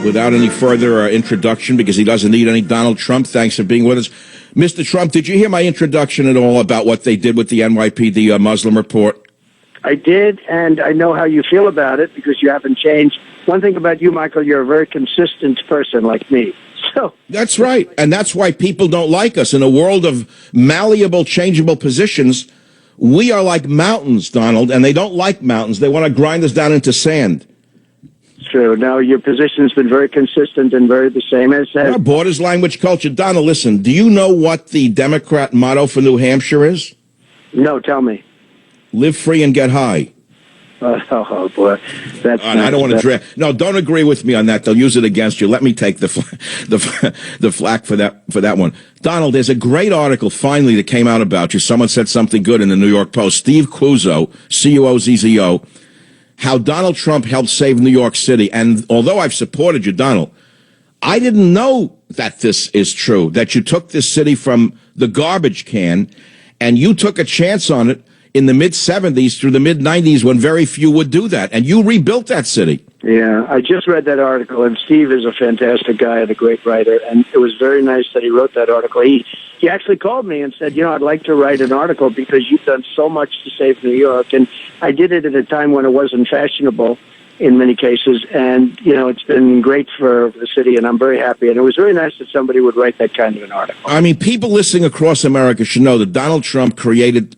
without any further introduction, because he doesn't need any. Donald Trump, thanks for being with us. Mr. Trump, did you hear my introduction at all about what they did with the NYPD Muslim report? I did, and I know how you feel about it because you haven't changed. One thing about you, Michael, you're a very consistent person like me. So that's right, and that's why people don't like us. In a world of malleable, changeable positions, we are like mountains, Donald, and they don't like mountains. They want to grind us down into sand. True. Now, your position's been very consistent and very the same as... Borders, language, culture. Donald, listen, do you know what the Democrat motto for New Hampshire is? No, tell me. Live free and get high. Oh boy. That's I don't want to draft. No, don't agree with me on that. They'll use it against you. Let me take the flack for that one. Donald, there's a great article finally that came out about you. Someone said something good in the New York Post. Steve Cuozzo, C-U-O-Z-Z-O, how Donald Trump helped save New York City. And although I've supported you, Donald, I didn't know that this is true, that you took this city from the garbage can and you took a chance on it in the mid-'70s through the mid-'90s when very few would do that. And you rebuilt that city. Yeah, I just read that article, and Steve is a fantastic guy and a great writer, and it was very nice that he wrote that article. He actually called me and said, I'd like to write an article because you've done so much to save New York. And I did it at a time when it wasn't fashionable in many cases, and, it's been great for the city, and I'm very happy. And it was very nice that somebody would write that kind of an article. I mean, people listening across America should know that Donald Trump created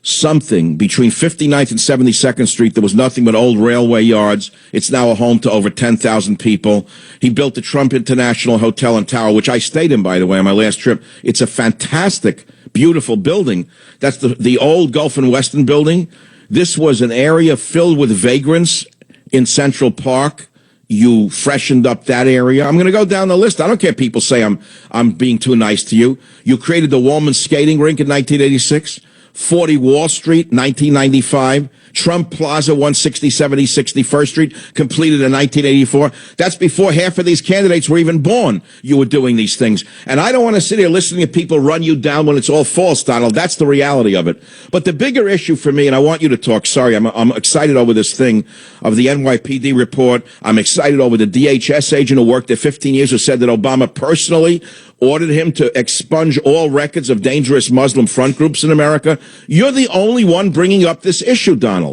something between 59th and 72nd Street. There was nothing but old railway yards. It's now a home to over 10,000 people. He built the Trump International Hotel and Tower, which I stayed in, by the way, on my last trip. It's a fantastic, beautiful building. That's the old Gulf and Western building. This was an area filled with vagrants in Central Park. You freshened up that area. I'm going to go down the list. I don't care if people say I'm being too nice to you. You created the Wallman skating rink in 1986. 40 Wall Street, 1995. Trump Plaza, 167 East 61st Street, completed in 1984. That's before half of these candidates were even born. You were doing these things. And I don't want to sit here listening to people run you down when it's all false, Donald. That's the reality of it. But the bigger issue for me, and I want you to talk, sorry, I'm excited over this thing of the NYPD report. I'm excited over the DHS agent who worked there 15 years who said that Obama personally ordered him to expunge all records of dangerous Muslim front groups in America. You're the only one bringing up this issue, Donald.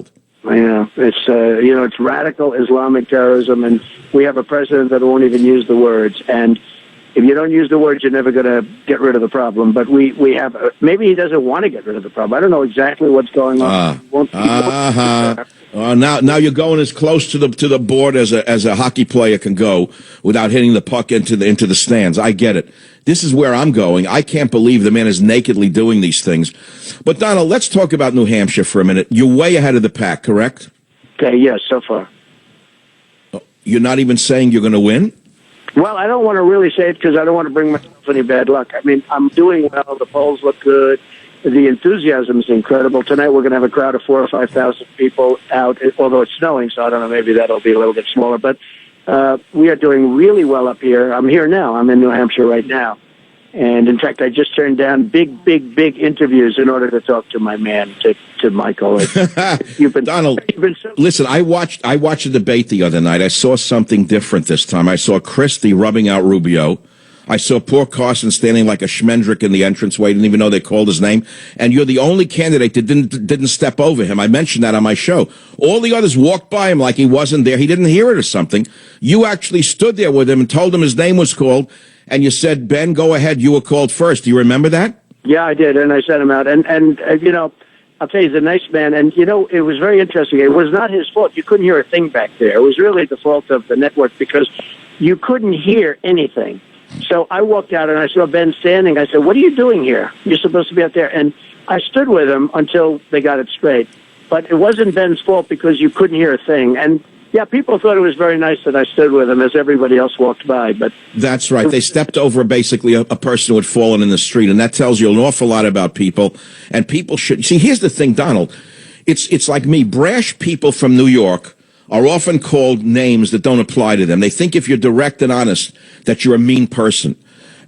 Yeah, it's it's radical Islamic terrorism, and we have a president that won't even use the words. And if you don't use the words, you're never going to get rid of the problem. But we have maybe he doesn't want to get rid of the problem. I don't know exactly what's going on. Now you're going as close to the board as a hockey player can go without hitting the puck into the stands. I get it. This is where I'm going. I can't believe the man is nakedly doing these things. But Donald, let's talk about New Hampshire for a minute. You're way ahead of the pack, correct? Okay, yes, so far. You're not even saying you're going to win? Well, I don't want to really say it because I don't want to bring myself any bad luck. I mean, I'm doing well. The polls look good. The enthusiasm is incredible. Tonight we're going to have a crowd of 4,000 or 5,000 people out, although it's snowing, so I don't know, maybe that'll be a little bit smaller. But we are doing really well up here. I'm here now. I'm in New Hampshire right now. And, in fact, I just turned down big interviews in order to talk to my man, to Michael. Donald, listen, I watched the debate the other night. I saw something different this time. I saw Christie rubbing out Rubio. I saw poor Carson standing like a schmendrick in the entranceway. Didn't even know they called his name. And you're the only candidate that didn't step over him. I mentioned that on my show. All the others walked by him like he wasn't there. He didn't hear it or something. You actually stood there with him and told him his name was called. And you said, Ben, go ahead. You were called first. Do you remember that? Yeah, I did. And I sent him out. And I'll tell you, he's a nice man. And, it was very interesting. It was not his fault. You couldn't hear a thing back there. It was really the fault of the network because you couldn't hear anything. So I walked out and I saw Ben standing. I said, what are you doing here? You're supposed to be out there. And I stood with him until they got it straight. But it wasn't Ben's fault because you couldn't hear a thing. And, yeah, people thought it was very nice that I stood with him as everybody else walked by. But that's right. They stepped over basically a person who had fallen in the street. And that tells you an awful lot about people. And people should see. Here's the thing, Donald. It's like me. Brash people from New York are often called names that don't apply to them. They think if you're direct and honest that you're a mean person.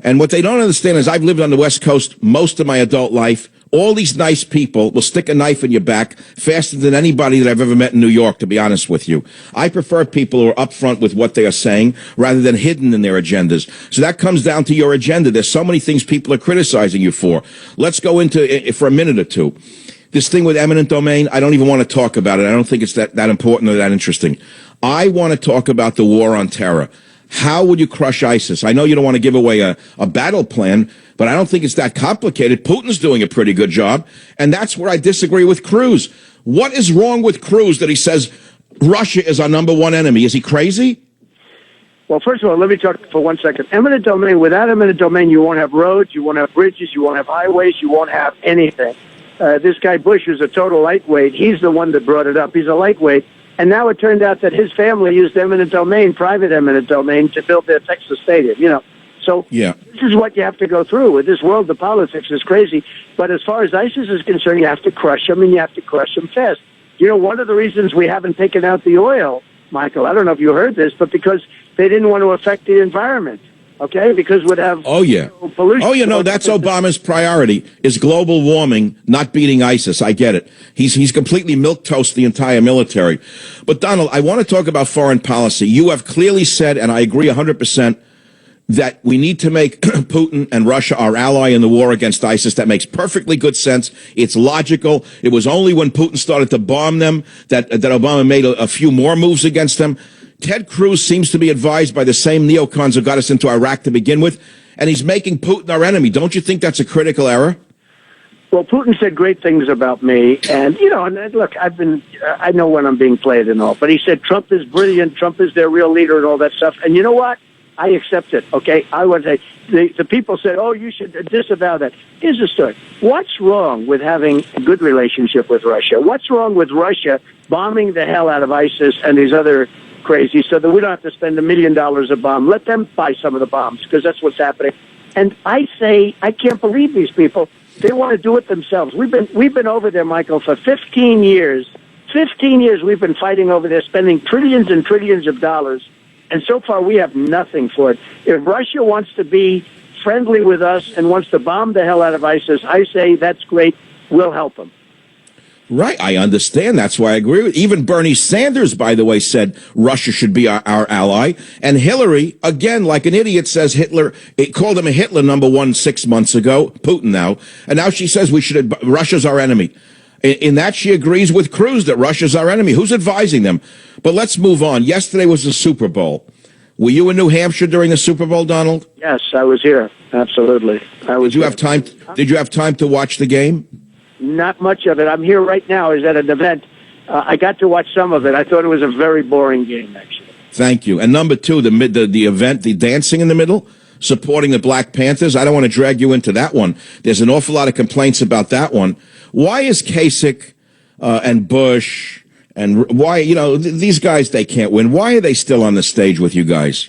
And what they don't understand is I've lived on the West Coast most of my adult life. all these nice people will stick a knife in your back faster than anybody that I've ever met in New York, to be honest with you. I prefer people who are upfront with what they are saying rather than hidden in their agendas. So that comes down to your agenda. There's so many things people are criticizing you for. Let's go into it for a minute or two. This thing with eminent domain, I don't even want to talk about it. I don't think it's that important or that interesting. I want to talk about the war on terror. How would you crush ISIS? I know you don't want to give away a battle plan, but I don't think it's that complicated. Putin's doing a pretty good job, and that's where I disagree with Cruz. What is wrong with Cruz that he says Russia is our number one enemy? Is he crazy? Well, first of all, let me talk for 1 second. Eminent domain, without eminent domain, you won't have roads, you won't have bridges, you won't have highways, you won't have anything. This guy Bush is a total lightweight. He's the one that brought it up. He's a lightweight. And now it turned out that his family used eminent domain, private eminent domain, to build their Texas stadium, So This is what you have to go through. With this world, the politics is crazy. But as far as ISIS is concerned, you have to crush them, and you have to crush them fast. One of the reasons we haven't taken out the oil, Michael, I don't know if you heard this, but because they didn't want to affect the environment. Okay, because we'd have pollution. That's Obama's priority is global warming, not beating ISIS. I get it. He's completely milquetoast the entire military. But Donald, I want to talk about foreign policy. You have clearly said, and I agree 100%, that we need to make Putin and Russia our ally in the war against ISIS. That makes perfectly good sense. It's logical. It was only when Putin started to bomb them that Obama made a few more moves against them. Ted Cruz seems to be advised by the same neocons who got us into Iraq to begin with, and he's making Putin our enemy. Don't you think that's a critical error? Well, Putin said great things about me, and look, I know when I'm being played and all, but he said Trump is brilliant, Trump is their real leader and all that stuff, and you know what? I accept it, okay? I would say, the people said, oh, you should disavow that. Here's the story. What's wrong with having a good relationship with Russia? What's wrong with Russia bombing the hell out of ISIS and these other crazy so that we don't have to spend $1 million a bomb? Let them buy some of the bombs, because that's what's happening. And I say, I can't believe these people. They want to do it themselves. We've been over there, Michael, for 15 years. 15 years we've been fighting over there, spending trillions and trillions of dollars. And so far, we have nothing for it. If Russia wants to be friendly with us and wants to bomb the hell out of ISIS, I say that's great. We'll help them. Right. I understand. That's why I agree with. Even Bernie Sanders, by the way, said Russia should be our ally. And Hillary, again, like an idiot, says it called him a Hitler #1 6 months ago, Putin now. And now she says Russia's our enemy. In that, she agrees with Cruz that Russia's our enemy. Who's advising them? But let's move on. Yesterday was the Super Bowl. Were you in New Hampshire during the Super Bowl, Donald? Yes, I was here. Absolutely. Did you have time to watch the game? Not much of it. I'm here right now. I was at an event. I got to watch some of it. I thought it was a very boring game, actually. Thank you. And number two, the event, the dancing in the middle, supporting the Black Panthers. I don't want to drag you into that one. There's an awful lot of complaints about that one. Why is Kasich and Bush and why, these guys, they can't win. Why are they still on the stage with you guys?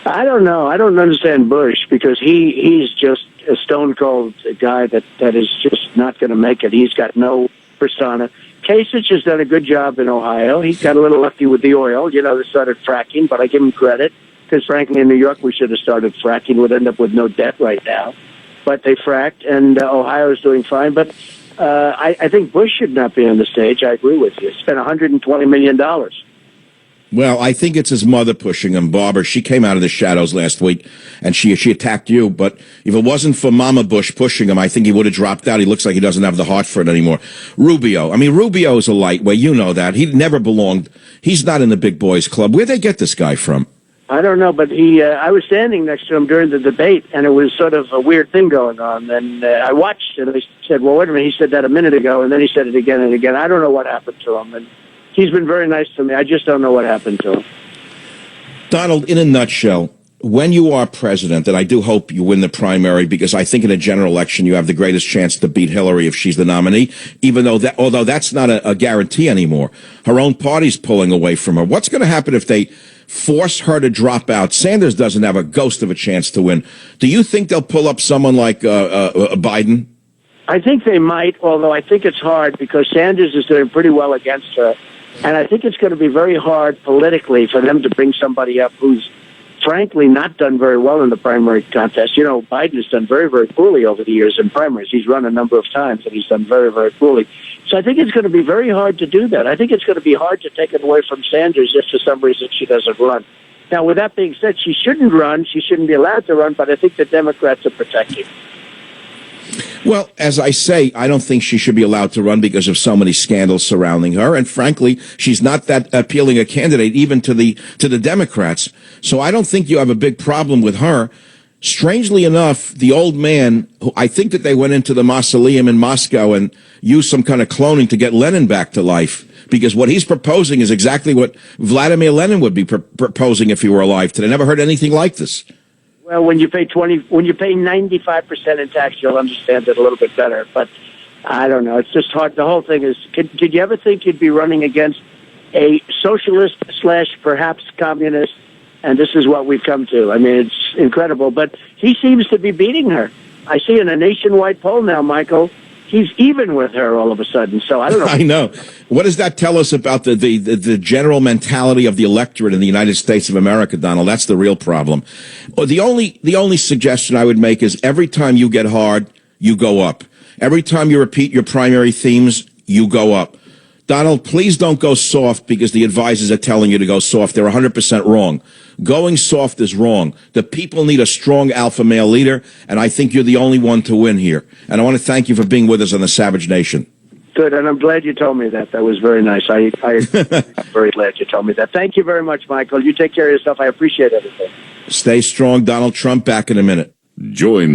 I don't know. I don't understand Bush because he's just a stone-cold guy that is just not going to make it. He's got no persona. Kasich has done a good job in Ohio. He got a little lucky with the oil. They started fracking, but I give him credit because, frankly, in New York, we should have started fracking. We'd end up with no debt right now. But they fracked, and Ohio is doing fine. But I think Bush should not be on the stage. I agree with you. Spent $120 million. Well, I think it's his mother pushing him, Barbara. She came out of the shadows last week, and she attacked you. But if it wasn't for Mama Bush pushing him, I think he would have dropped out. He looks like he doesn't have the heart for it anymore. Rubio. Rubio is a lightweight. You know that. He never belonged. He's not in the big boys club. Where'd they get this guy from? I don't know, but I was standing next to him during the debate, and it was sort of a weird thing going on. And I watched, and I said, well, wait a minute, he said that a minute ago, and then he said it again and again. I don't know what happened to him, and he's been very nice to me. I just don't know what happened to him. Donald, in a nutshell, when you are president, and I do hope you win the primary, because I think in a general election you have the greatest chance to beat Hillary if she's the nominee, although that's not a guarantee anymore. Her own party's pulling away from her. What's going to happen if they force her to drop out? Sanders doesn't have a ghost of a chance to win. Do you think they'll pull up someone like Biden? I think they might, although I think it's hard because Sanders is doing pretty well against her. And I think it's going to be very hard politically for them to bring somebody up who's frankly, not done very well in the primary contest. You know, Biden has done very, very poorly over the years in primaries. He's run a number of times, and he's done very, very poorly. So I think it's going to be very hard to do that. I think it's going to be hard to take it away from Sanders if for some reason she doesn't run. Now, with that being said, she shouldn't run. She shouldn't be allowed to run, but I think the Democrats are protecting. Well, as I say, I don't think she should be allowed to run because of so many scandals surrounding her. And frankly, she's not that appealing a candidate even to the Democrats. So I don't think you have a big problem with her. Strangely enough, the old man, who I think that they went into the mausoleum in Moscow and used some kind of cloning to get Lenin back to life. Because what he's proposing is exactly what Vladimir Lenin would be proposing if he were alive today. I never heard anything like this. Well, when you pay 95% in tax, you'll understand it a little bit better. But I don't know. It's just hard. The whole thing is, did you ever think you'd be running against a socialist / perhaps communist? And this is what we've come to. I mean, it's incredible. But he seems to be beating her. I see in a nationwide poll now, Michael, he's even with her all of a sudden. So I don't know. I know. What does that tell us about the general mentality of the electorate in the United States of America, Donald? That's the real problem. Well, the only suggestion I would make is every time you get hard, you go up. Every time you repeat your primary themes, you go up. Donald, please don't go soft because the advisors are telling you to go soft. They're 100% wrong. Going soft is wrong. The people need a strong alpha male leader, and I think you're the only one to win here. And I want to thank you for being with us on the Savage Nation. Good, and I'm glad you told me that. That was very nice. I'm very glad you told me that. Thank you very much, Michael. You take care of yourself. I appreciate everything. Stay strong. Donald Trump back in a minute. Join